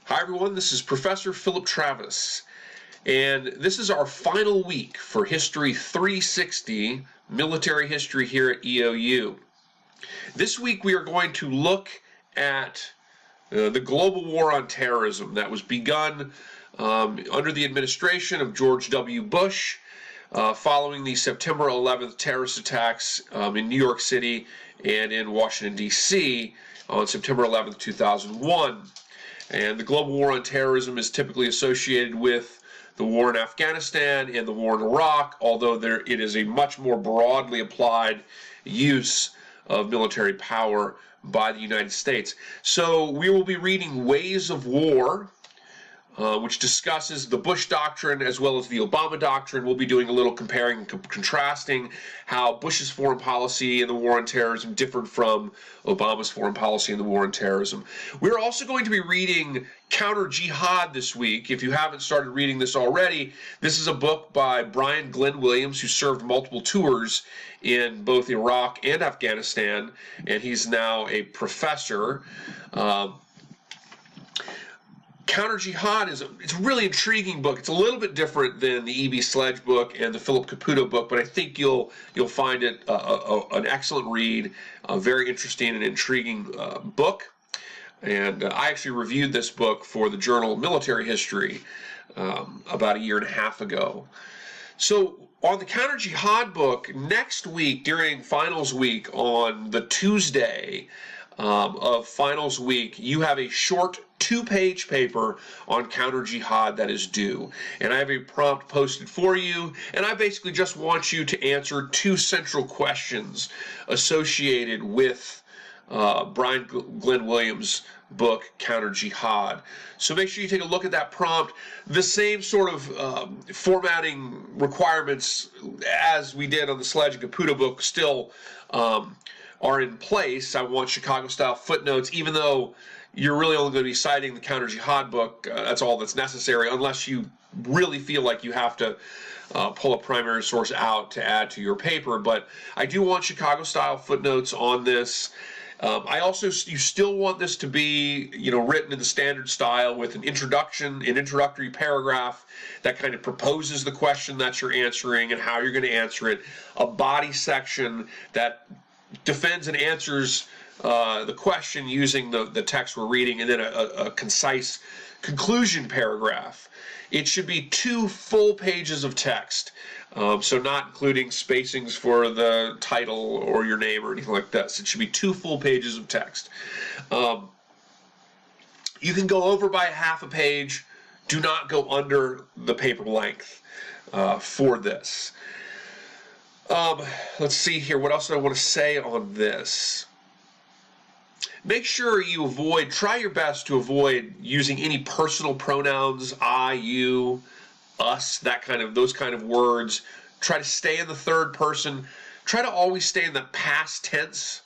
Hi everyone, this is Professor Philip Travis, and this is our final week for History 360, Military History here at EOU. This week we are going to look at the global war on terrorism that was begun under the administration of George W. Bush following the September 11th terrorist attacks in New York City and in Washington, D.C. on September 11th, 2001. And the global war on terrorism is typically associated with the war in Afghanistan and the war in Iraq, although it is a much more broadly applied use of military power by the United States. So we will be reading Ways of War, which discusses the Bush Doctrine as well as the Obama Doctrine. We'll be doing a little comparing and contrasting how Bush's foreign policy in the war on terrorism differed from Obama's foreign policy in the war on terrorism. We're also going to be reading Counter Jihad this week. If you haven't started reading this already, this is a book by Brian Glenn Williams, who served multiple tours in both Iraq and Afghanistan, and he's now a professor. Counter Jihad it's a really intriguing book. It's a little bit different than the E.B. Sledge book and the Philip Caputo book, but I think you'll find it an excellent read, a very interesting and intriguing book. And I actually reviewed this book for the Journal Military History about a year and a half ago. So on the Counter Jihad book, next week during finals week on the Tuesday of finals week, you have a short 2-page paper on counter jihad that is due, and I have a prompt posted for you, and I basically just want you to answer 2 central questions associated with Brian Glenn Williams' book Counter Jihad. So make sure you take a look at that prompt. The same sort of formatting requirements as we did on the Sledge and Caputo book still are in place. I want Chicago-style footnotes, even though you're really only going to be citing the Counter Jihad book. That's all that's necessary, unless you really feel like you have to pull a primary source out to add to your paper. But I do want Chicago-style footnotes on this. You still want this to be, written in the standard style with an introductory paragraph that kind of proposes the question that you're answering and how you're going to answer it, a body section that defends and answers the question using the text we're reading, and then a concise conclusion paragraph. It should be 2 full pages of text, so not including spacings for the title or your name or anything like that. So it should be 2 full pages of text. You can go over by half a page. Do not go under the paper length for this. Let's see here. What else do I want to say on this? Make sure you try your best to avoid using any personal pronouns, I, you, us, those kind of words. Try to stay in the third person. Try to always stay in the past tense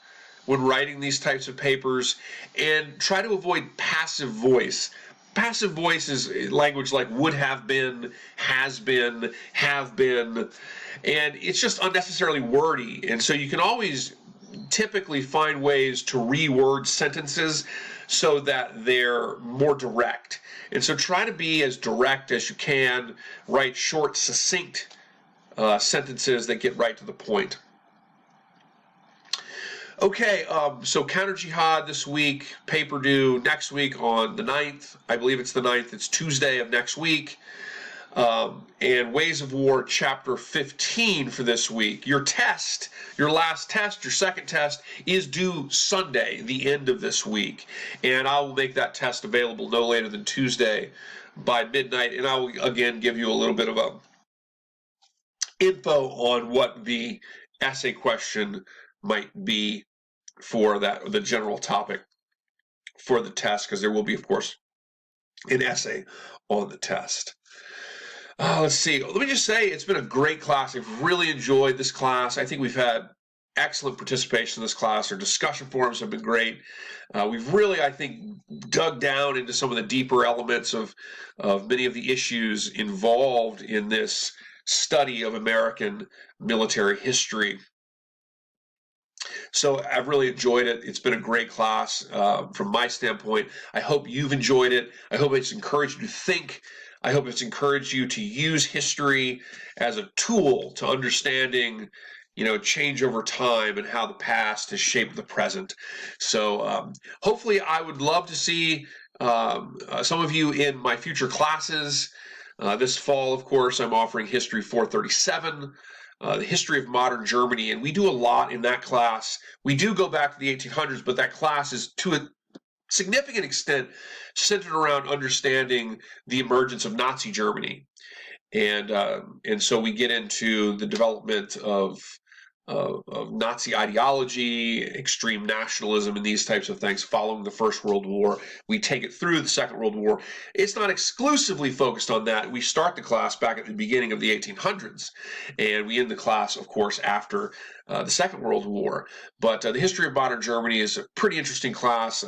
when writing these types of papers, and try to avoid passive voice. Passive voice is language like would have been, has been, have been, and it's just unnecessarily wordy. And so you can always typically find ways to reword sentences so that they're more direct. And so try to be as direct as you can, write short, succinct sentences that get right to the point. Okay, so Counter Jihad this week, paper due next week on the 9th. I believe it's the 9th. It's Tuesday of next week. And Ways of War, Chapter 15 for this week. Your last test, your second test, is due Sunday, the end of this week. And I will make that test available no later than Tuesday by midnight. And I will, again, give you a little bit of info on what the essay question might be for the general topic for the test, because there will be, of course, an essay on the test. Let's see. Let me just say it's been a great class. I've really enjoyed this class. I think we've had excellent participation in this class. Our discussion forums have been great. We've really, I think, dug down into some of the deeper elements of many of the issues involved in this study of American military history. So I've really enjoyed it. It's been a great class from my standpoint. I hope you've enjoyed it. I hope it's encouraged you to think. I hope it's encouraged you to use history as a tool to understanding, change over time and how the past has shaped the present. So hopefully I would love to see some of you in my future classes. This fall, of course, I'm offering History 437, the history of modern Germany, and we do a lot in that class. We do go back to the 1800s, but that class is to a significant extent centered around understanding the emergence of Nazi Germany. And so we get into the development of Nazi ideology, extreme nationalism, and these types of things following the First World War. We take it through the Second World War. It's not exclusively focused on that. We start the class back at the beginning of the 1800s, and we end the class, of course, after the Second World War. But the history of modern Germany is a pretty interesting class.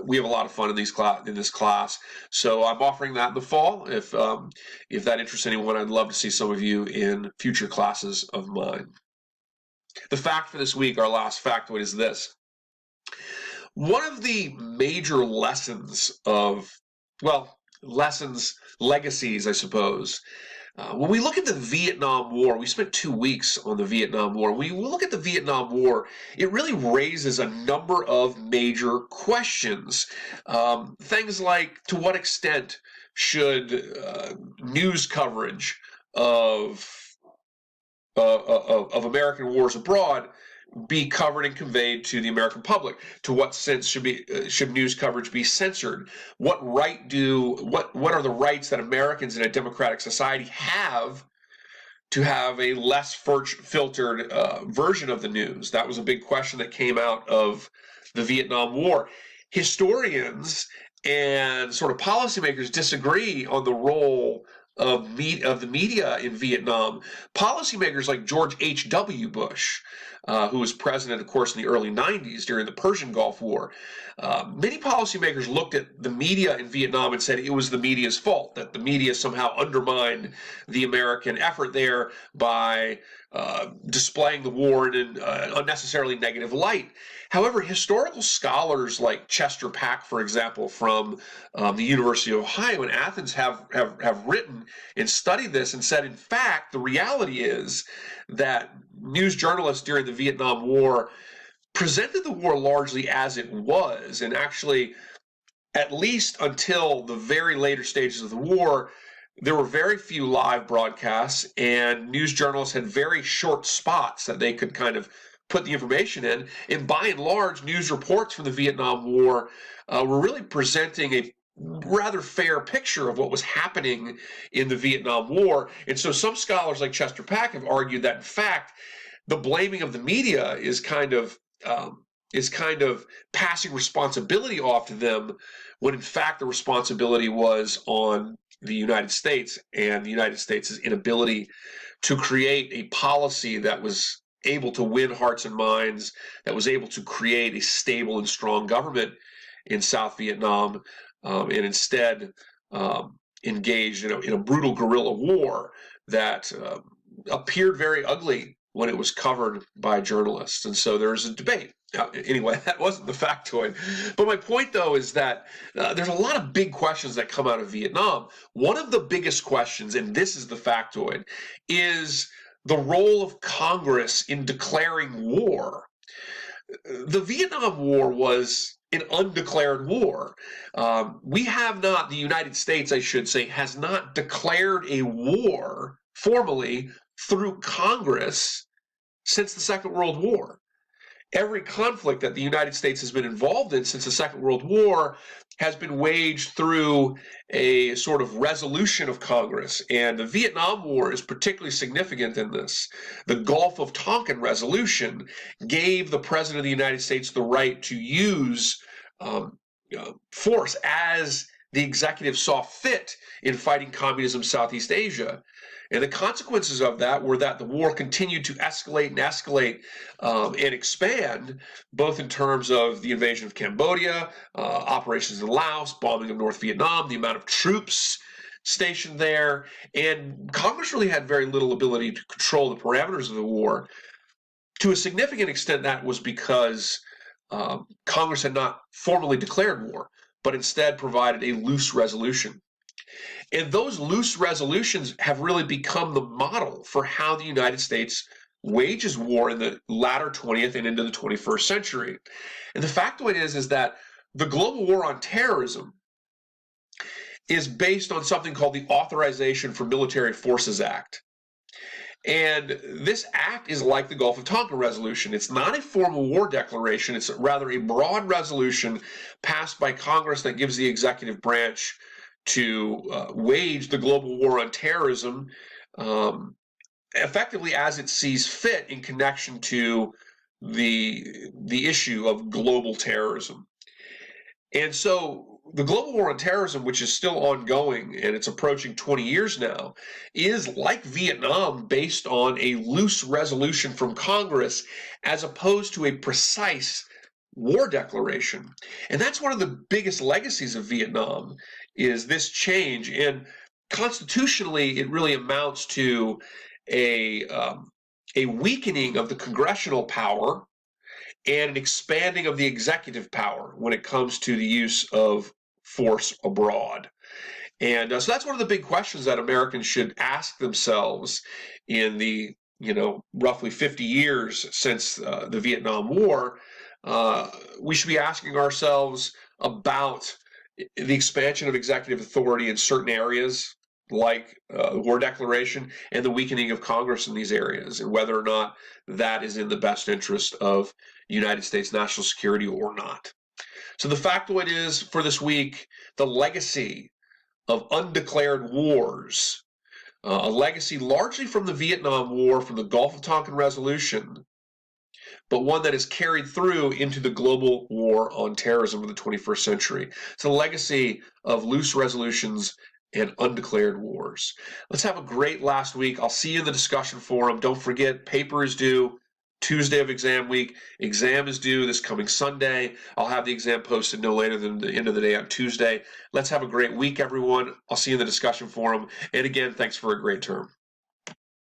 We have a lot of fun in this class. So I'm offering that in the fall. If that interests anyone, I'd love to see some of you in future classes of mine. The fact for this week, our last factoid, is this. One of the major lessons legacies, I suppose, when we look at the Vietnam War, we spent 2 weeks on the Vietnam War. When we look at the Vietnam War, it really raises a number of major questions. Things like, to what extent should news coverage of American wars abroad be covered and conveyed to the American public? To what sense should news coverage be censored? What are the rights that Americans in a democratic society have to have a less filtered version of the news? That was a big question that came out of the Vietnam War. Historians and sort of policymakers disagree on the role of the media in Vietnam. Policymakers like George H.W. Bush, who was president, of course, in the early 90s during the Persian Gulf War, many policymakers looked at the media in Vietnam and said it was the media's fault, that the media somehow undermined the American effort there by displaying the war in an unnecessarily negative light. However, historical scholars like Chester Pack, for example, from the University of Ohio in Athens have written and studied this and said, in fact, the reality is that news journalists during the Vietnam War presented the war largely as it was, and actually, at least until the very later stages of the war, there were very few live broadcasts, and news journalists had very short spots that they could kind of put the information in. And by and large, news reports from the Vietnam War were really presenting a rather fair picture of what was happening in the Vietnam War. And so some scholars like Chester Pack have argued that, in fact, the blaming of the media is kind of passing responsibility off to them, when in fact the responsibility was on the United States and the United States' inability to create a policy that was able to win hearts and minds, that was able to create a stable and strong government in South Vietnam, and instead engaged in a brutal guerrilla war that appeared very ugly when it was covered by journalists. And so there's a debate. Anyway, that wasn't the factoid. But my point, though, is that there's a lot of big questions that come out of Vietnam. One of the biggest questions, and this is the factoid, is the role of Congress in declaring war. The Vietnam War was an undeclared war. The United States, I should say, has not declared a war formally through Congress since the Second World War. Every conflict that the United States has been involved in since the Second World War has been waged through a sort of resolution of Congress, and the Vietnam War is particularly significant in this. The Gulf of Tonkin Resolution gave the President of the United States the right to use force as the executive saw fit in fighting communism in Southeast Asia. And the consequences of that were that the war continued to escalate and expand, both in terms of the invasion of Cambodia, operations in Laos, bombing of North Vietnam, the amount of troops stationed there. And Congress really had very little ability to control the parameters of the war. To a significant extent, that was because Congress had not formally declared war, but instead provided a loose resolution. And those loose resolutions have really become the model for how the United States wages war in the latter 20th and into the 21st century. And the factoid is that the global war on terrorism is based on something called the Authorization for Military Forces Act. And this act is like the Gulf of Tonkin resolution. It's not a formal war declaration. It's rather a broad resolution passed by Congress that gives the executive branch to wage the global war on terrorism effectively as it sees fit in connection to the issue of global terrorism. And so the global war on terrorism, which is still ongoing and it's approaching 20 years now, is like Vietnam based on a loose resolution from Congress as opposed to a precise war declaration. And that's one of the biggest legacies of Vietnam, is this change. And constitutionally, it really amounts to a weakening of the congressional power and an expanding of the executive power when it comes to the use of force abroad. And so that's one of the big questions that Americans should ask themselves in the roughly 50 years since the Vietnam War. We should be asking ourselves about the expansion of executive authority in certain areas, like the war declaration, and the weakening of Congress in these areas, and whether or not that is in the best interest of United States national security or not. So the factoid is, for this week, the legacy of undeclared wars, a legacy largely from the Vietnam War, from the Gulf of Tonkin resolution, but one that is carried through into the global war on terrorism of the 21st century. It's a legacy of loose resolutions and undeclared wars. Let's have a great last week. I'll see you in the discussion forum. Don't forget, paper is due Tuesday of exam week. Exam is due this coming Sunday. I'll have the exam posted no later than the end of the day on Tuesday. Let's have a great week, everyone. I'll see you in the discussion forum. And again, thanks for a great term.